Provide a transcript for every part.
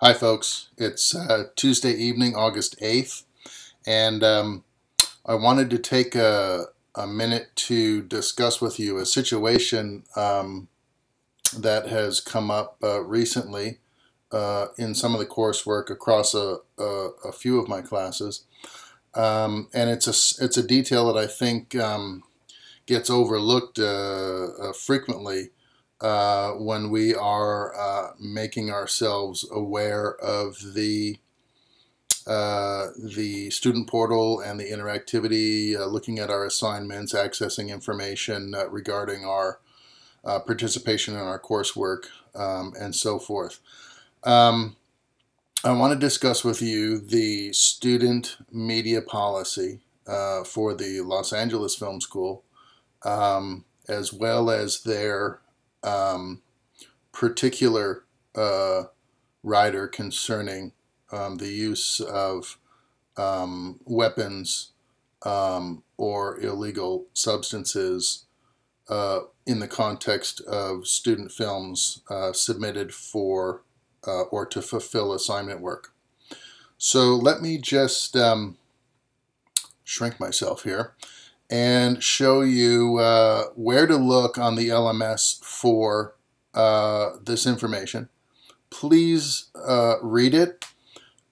Hi folks, it's Tuesday evening, August 8th, and I wanted to take a minute to discuss with you a situation that has come up recently in some of the coursework across a few of my classes, and it's a detail that I think gets overlooked frequently when we are making ourselves aware of the student portal and the interactivity, looking at our assignments, accessing information regarding our participation in our coursework, and so forth. I want to discuss with you the student media policy for the Los Angeles Film School, as well as their particular rider concerning the use of weapons or illegal substances in the context of student films submitted for or to fulfill assignment work. So let me just shrink myself here and show you where to look on the LMS for this information. Please read it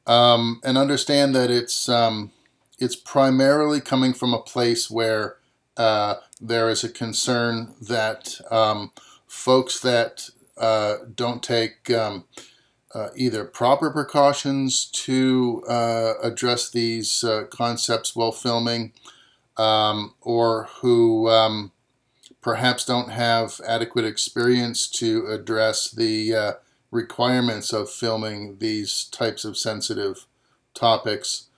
and understand that it's primarily coming from a place where there is a concern that folks that don't take either proper precautions to address these concepts while filming, or who perhaps don't have adequate experience to address the requirements of filming these types of sensitive topics.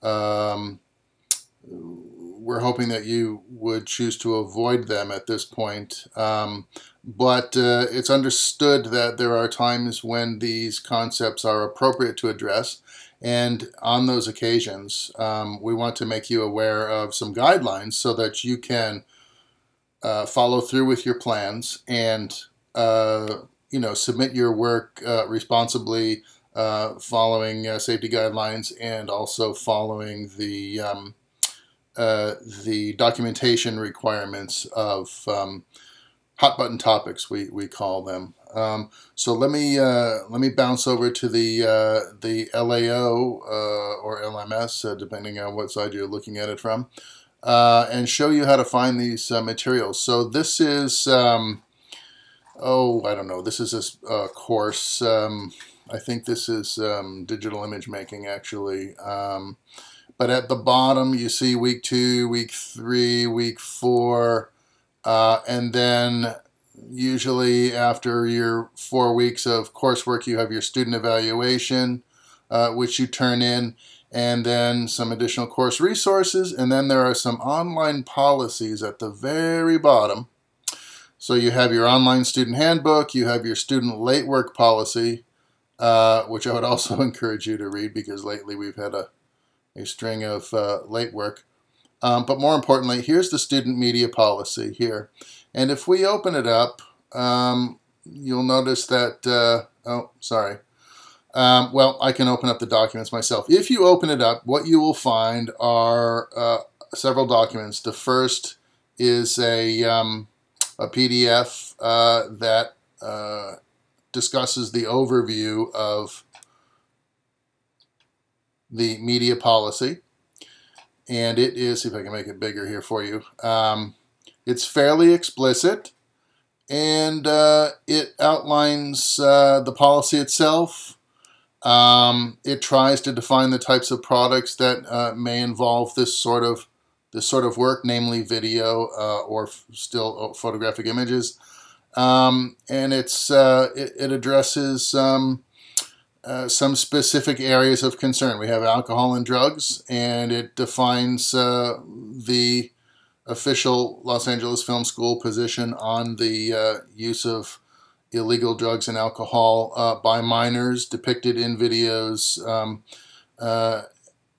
We're hoping that you would choose to avoid them at this point, but it's understood that there are times when these concepts are appropriate to address. And on those occasions, we want to make you aware of some guidelines so that you can follow through with your plans and submit your work responsibly, following safety guidelines, and also following the documentation requirements of hot button topics, we call them. So let me bounce over to the LAO or LMS, depending on what side you're looking at it from, and show you how to find these materials. So this is I don't know. This is a course. I think this is digital image making, actually. But at the bottom, you see week 2, week 3, week 4, and then usually after your 4 weeks of coursework, you have your student evaluation, which you turn in, and then some additional course resources, and then there are some online policies at the very bottom. So you have your online student handbook, you have your student late work policy, which I would also encourage you to read, because lately we've had a string of late work. But more importantly, here's the student media policy here. And if we open it up, you'll notice that, well, I can open up the documents myself. If you open it up, what you will find are several documents. The first is a PDF that discusses the overview of the media policy, and it is, see if I can make it bigger here for you. It's fairly explicit, and it outlines the policy itself. It tries to define the types of products that may involve this sort of work, namely video or still photographic images, and it addresses some specific areas of concern. We have alcohol and drugs, and it defines the official Los Angeles Film School position on the use of illegal drugs and alcohol by minors depicted in videos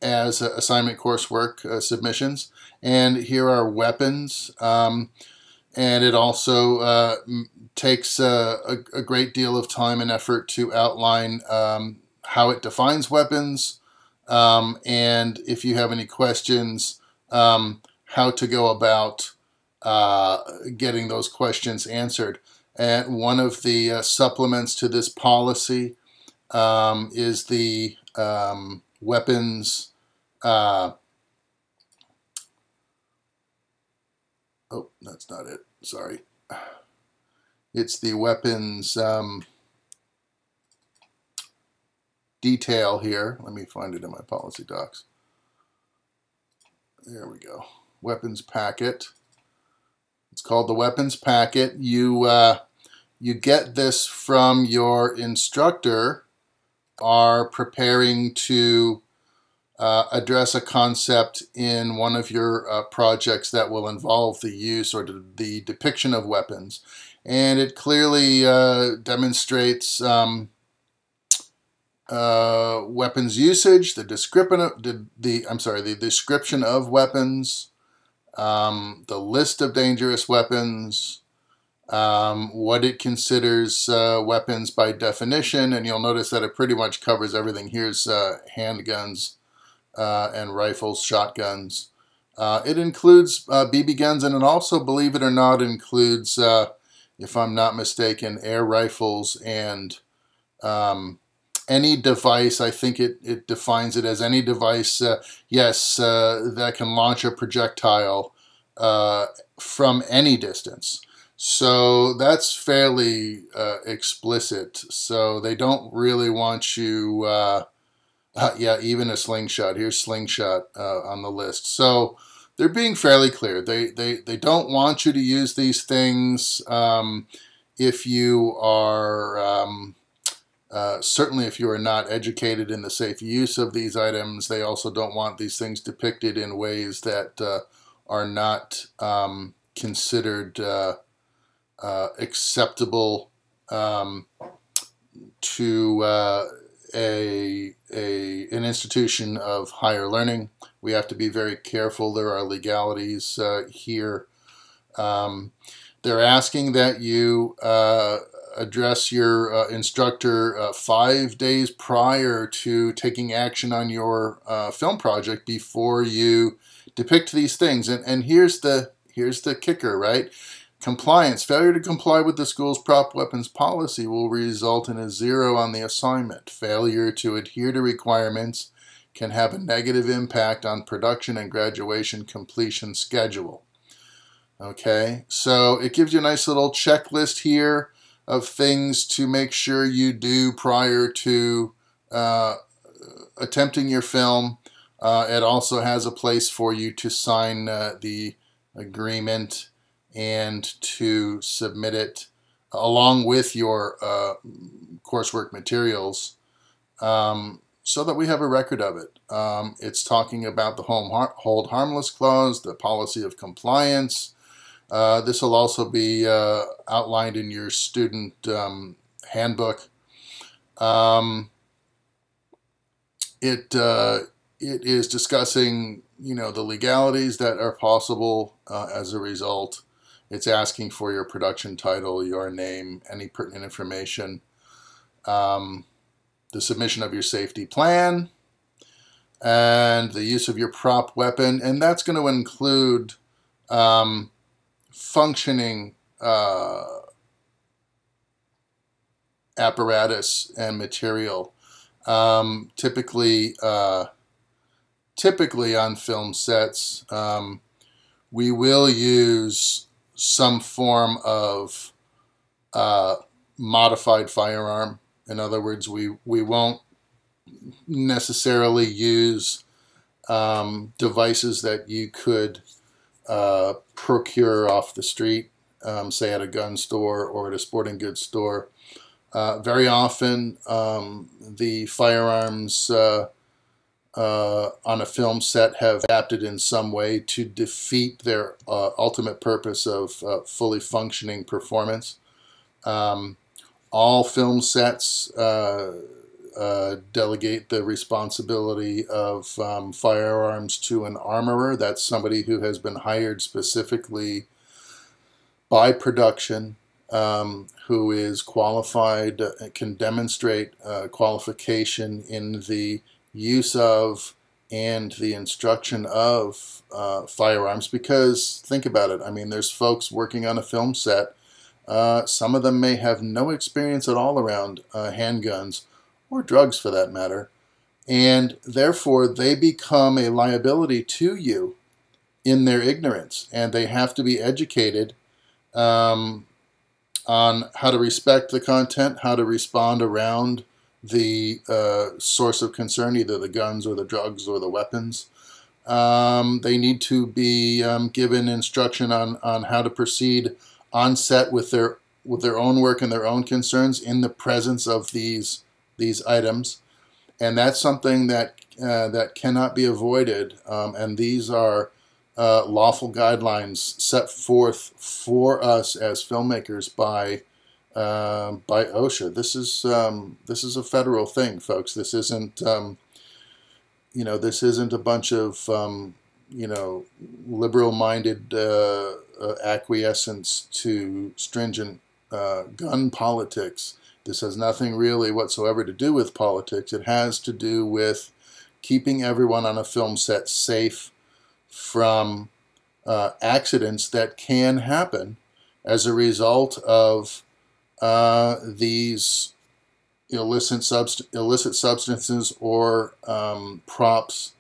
as assignment coursework submissions. And here are weapons, and it also takes a great deal of time and effort to outline how it defines weapons, and if you have any questions, how to go about getting those questions answered. And one of the supplements to this policy is the weapons. Oh, that's not it. Sorry. It's the weapons detail here. Let me find it in my policy docs. There we go. Weapons packet. It's called the weapons packet. You get this from your instructor, are preparing to address a concept in one of your projects that will involve the use or the depiction of weapons. And it clearly demonstrates weapons usage, the description of the description of weapons, the list of dangerous weapons, what it considers weapons by definition, and you'll notice that it pretty much covers everything. Here's handguns and rifles, shotguns. It includes BB guns, and it also, believe it or not, includes, if I'm not mistaken, air rifles and any device. I think it defines it as any device, yes, that can launch a projectile from any distance. So that's fairly explicit. So they don't really want you, yeah, even a slingshot. Here's slingshot on the list. So they're being fairly clear. They don't want you to use these things if you are, certainly if you are not educated in the safe use of these items. They also don't want these things depicted in ways that are not considered acceptable to an institution of higher learning. We have to be very careful. There are legalities here. They're asking that you address your instructor 5 days prior to taking action on your film project before you depict these things. And here's the kicker, right? Compliance. Failure to comply with the school's prop weapons policy will result in a 0 on the assignment. Failure to adhere to requirements can have a negative impact on production and graduation completion schedule. Okay, so it gives you a nice little checklist here of things to make sure you do prior to attempting your film. It also has a place for you to sign the agreement and to submit it along with your coursework materials so that we have a record of it. It's talking about the hold harmless clause, the policy of compliance. This will also be outlined in your student handbook. It is discussing, the legalities that are possible as a result. It's asking for your production title, your name, any pertinent information, the submission of your safety plan, and the use of your prop weapon. And that's going to include functioning apparatus and material. Typically on film sets, we will use some form of modified firearm. In other words, we won't necessarily use devices that you could procure off the street, say at a gun store or at a sporting goods store. Very often, the firearms on a film set have adapted in some way to defeat their ultimate purpose of fully functioning performance. All film sets delegate the responsibility of firearms to an armorer. That's somebody who has been hired specifically by production who is qualified, can demonstrate qualification in the use of and the instruction of firearms. Because think about it, I mean, there's folks working on a film set. Some of them may have no experience at all around handguns or drugs for that matter, and therefore they become a liability to you in their ignorance, and they have to be educated on how to respect the content, how to respond around the source of concern, either the guns or the drugs or the weapons. They need to be given instruction on how to proceed on set with their own work and their own concerns in the presence of these items, and that's something that that cannot be avoided. And these are lawful guidelines set forth for us as filmmakers by OSHA. This is a federal thing, folks. This isn't this isn't a bunch of liberal-minded acquiescence to stringent gun politics. This has nothing really whatsoever to do with politics. It has to do with keeping everyone on a film set safe from accidents that can happen as a result of these illicit substances or props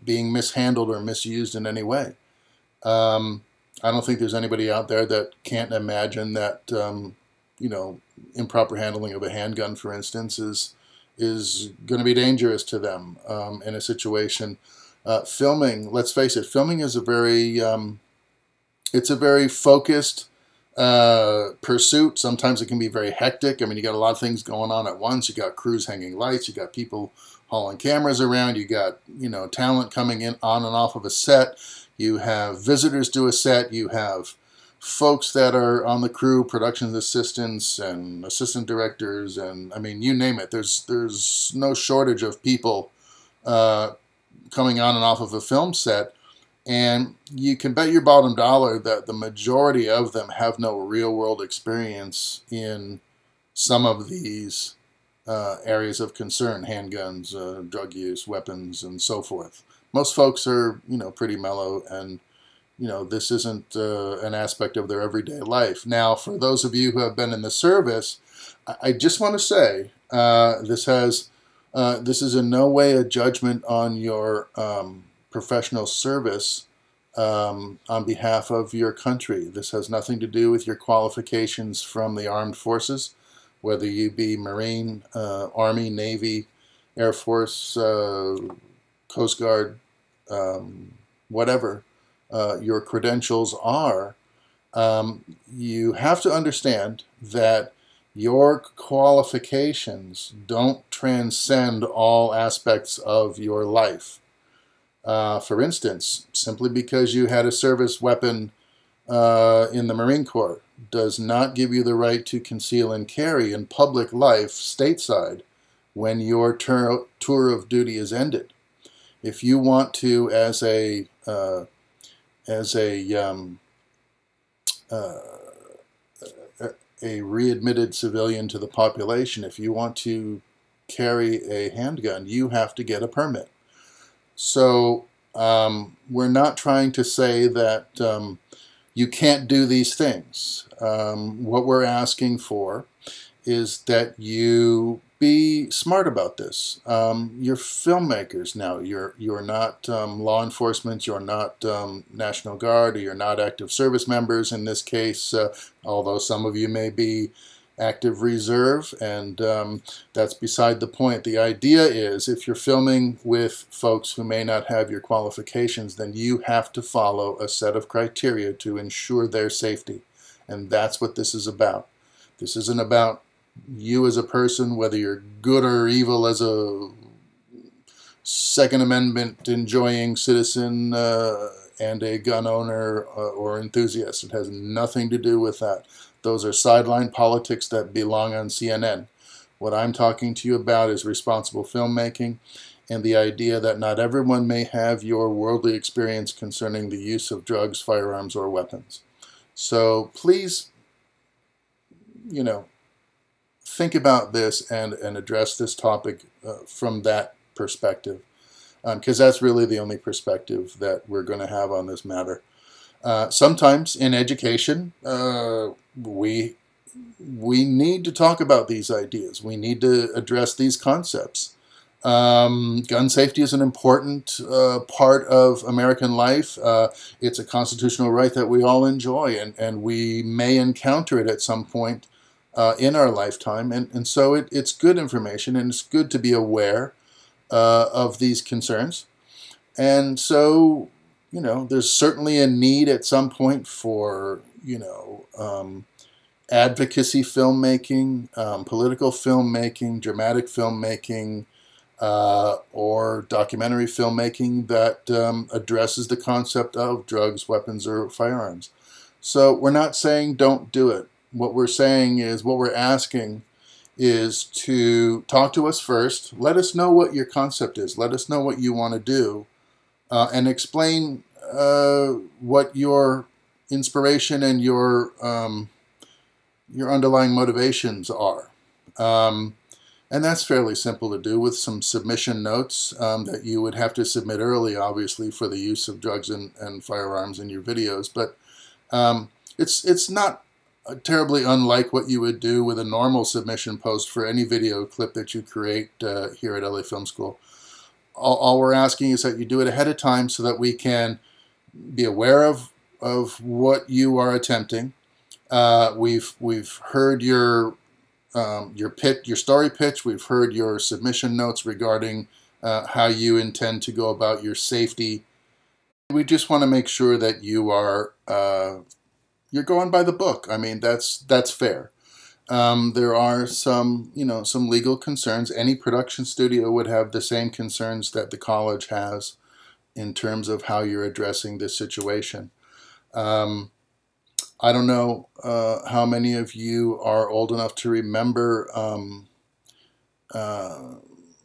being mishandled or misused in any way. I don't think there's anybody out there that can't imagine that improper handling of a handgun, for instance, is going to be dangerous to them in a situation. Filming, let's face it, filming is a very focused pursuit. Sometimes it can be very hectic. I mean, you got a lot of things going on at once. You got crews hanging lights. You got people hauling cameras around. You got talent coming in on and off of a set. You have visitors to a set. You have folks that are on the crew, production assistants and assistant directors, and I mean, you name it. There's no shortage of people coming on and off of a film set, and you can bet your bottom dollar that the majority of them have no real-world experience in some of these areas of concern: handguns, drug use, weapons, and so forth. Most folks are, pretty mellow, and this isn't an aspect of their everyday life. Now, for those of you who have been in the service, I just want to say this is in no way a judgment on your professional service on behalf of your country. This has nothing to do with your qualifications from the armed forces, whether you be Marine, Army, Navy, Air Force, Coast Guard, whatever your credentials are. You have to understand that your qualifications don't transcend all aspects of your life. For instance, simply because you had a service weapon in the Marine Corps does not give you the right to conceal and carry in public life stateside when your tour of duty is ended. If you want to, as a readmitted civilian to the population, if you want to carry a handgun, you have to get a permit. So we're not trying to say that you can't do these things. What we're asking for is that you be smart about this. You're filmmakers now. You're not law enforcement. You're not National Guard. Or you're not active service members in this case, although some of you may be active reserve, and that's beside the point. The idea is, if you're filming with folks who may not have your qualifications, then you have to follow a set of criteria to ensure their safety, and that's what this is about. This isn't about you as a person, whether you're good or evil as a Second Amendment enjoying citizen and a gun owner or enthusiast. It has nothing to do with that. Those are sideline politics that belong on CNN. What I'm talking to you about is responsible filmmaking and the idea that not everyone may have your worldly experience concerning the use of drugs, firearms, or weapons. So please you know, think about this and address this topic from that perspective, because that's really the only perspective that we're going to have on this matter. Sometimes in education, we need to talk about these ideas. We need to address these concepts. Gun safety is an important part of American life. It's a constitutional right that we all enjoy, and we may encounter it at some point in our lifetime. And so it's good information, and it's good to be aware of these concerns. And so, you know, there's certainly a need at some point for, you know, advocacy filmmaking, political filmmaking, dramatic filmmaking, or documentary filmmaking that addresses the concept of drugs, weapons, or firearms. So we're not saying don't do it. What we're saying is, what we're asking is to talk to us first. Let us know what your concept is. Let us know what you want to do, and explain what your inspiration and your underlying motivations are. And that's fairly simple to do with some submission notes that you would have to submit early, obviously, for the use of drugs and firearms in your videos. But it's not terribly unlike what you would do with a normal submission post for any video clip that you create here at LA Film School. All we're asking is that you do it ahead of time so that we can be aware of what you are attempting. We've heard your story pitch. We've heard your submission notes regarding how you intend to go about your safety. We just want to make sure that you are you're going by the book. I mean, that's fair. There are some legal concerns. Any production studio would have the same concerns that the college has in terms of how you're addressing this situation. I don't know how many of you are old enough to remember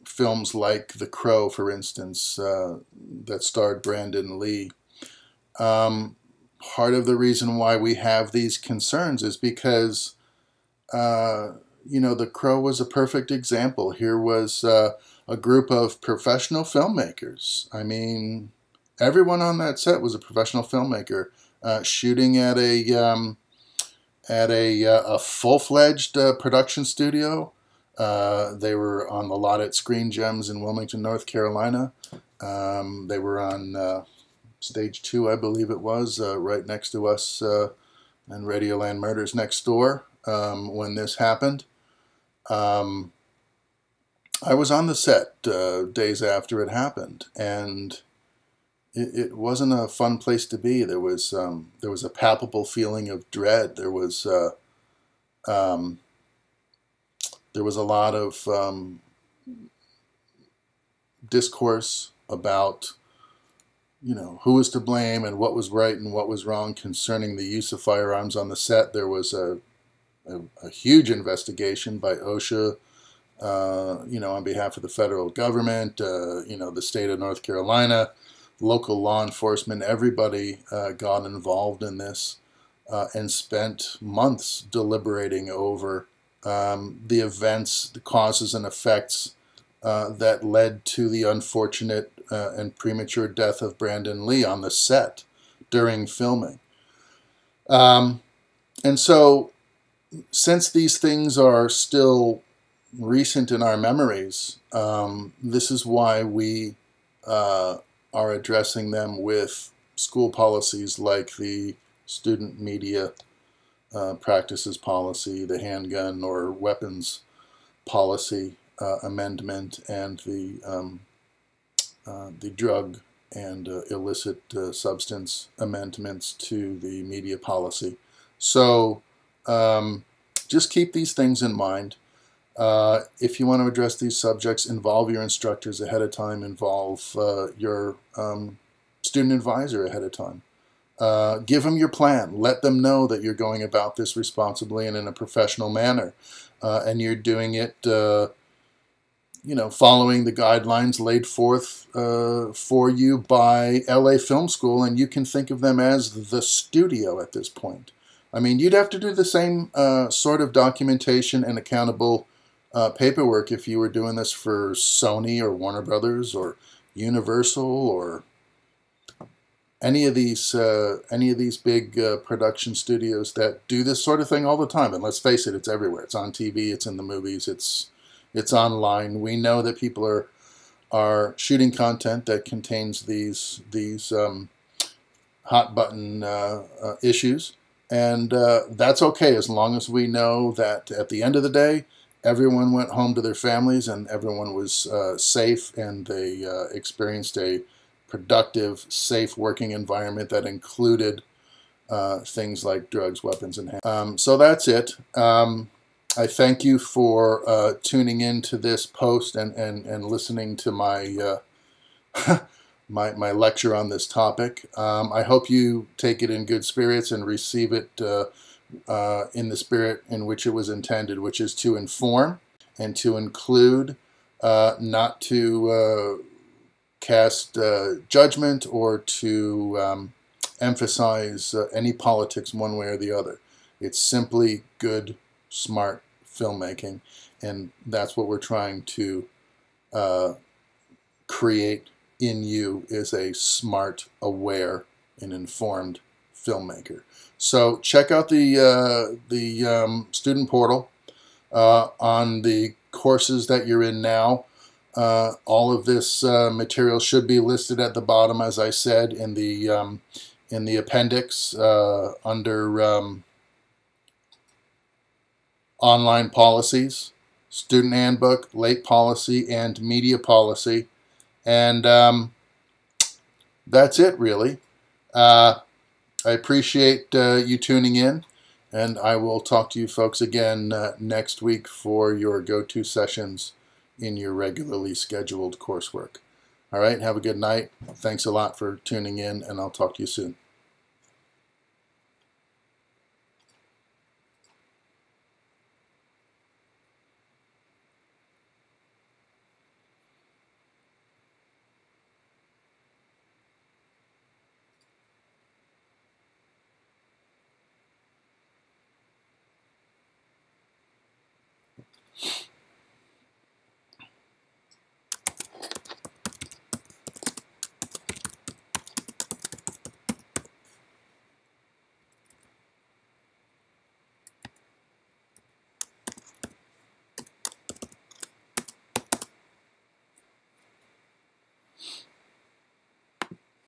films like The Crow, for instance, that starred Brandon Lee. Part of the reason why we have these concerns is because, The Crow was a perfect example. Here was a group of professional filmmakers. I mean, everyone on that set was a professional filmmaker. Shooting at a full-fledged production studio. They were on the lot at Screen Gems in Wilmington, North Carolina. They were on Stage 2, I believe it was, right next to us, and Radioland Murders next door when this happened. I was on the set days after it happened, and it wasn't a fun place to be. There was a palpable feeling of dread. There was a lot of discourse about who was to blame and what was right and what was wrong concerning the use of firearms on the set. There was a huge investigation by OSHA, on behalf of the federal government, the state of North Carolina. Local law enforcement, everybody got involved in this and spent months deliberating over the events, the causes and effects that led to the unfortunate and premature death of Brandon Lee on the set during filming. And so, since these things are still recent in our memories, this is why we are addressing them with school policies like the student media practices policy, the handgun or weapons policy amendment, and the drug and illicit substance amendments to the media policy. So just keep these things in mind. If you want to address these subjects, involve your instructors ahead of time, involve your student advisor ahead of time. Give them your plan. Let them know that you're going about this responsibly and in a professional manner. And you're doing it, following the guidelines laid forth for you by LA Film School, and you can think of them as the studio at this point. I mean, you'd have to do the same sort of documentation and accountable paperwork if you were doing this for Sony or Warner Brothers or Universal or any of these big production studios that do this sort of thing all the time. And let's face it, it's everywhere. It's on TV. It's in the movies. It's online. We know that people are shooting content that contains these hot button issues, and that's okay as long as we know that at the end of the day, everyone went home to their families and everyone was safe, and they experienced a productive, safe working environment that included things like drugs, weapons, and so that's it. I thank you for tuning in to this post and listening to my my lecture on this topic. I hope you take it in good spirits and receive it in the spirit in which it was intended, which is to inform and to include, not to cast judgment or to emphasize any politics one way or the other. It's simply good, smart filmmaking, and that's what we're trying to create in you, is a smart, aware, and informed filmmaker. So check out the student portal on the courses that you're in now. All of this material should be listed at the bottom, as I said, in the appendix under online policies, student handbook, late policy, and media policy. And that's it, really. I appreciate you tuning in, and I will talk to you folks again next week for your go-to sessions in your regularly scheduled coursework. All right, have a good night. Thanks a lot for tuning in, and I'll talk to you soon.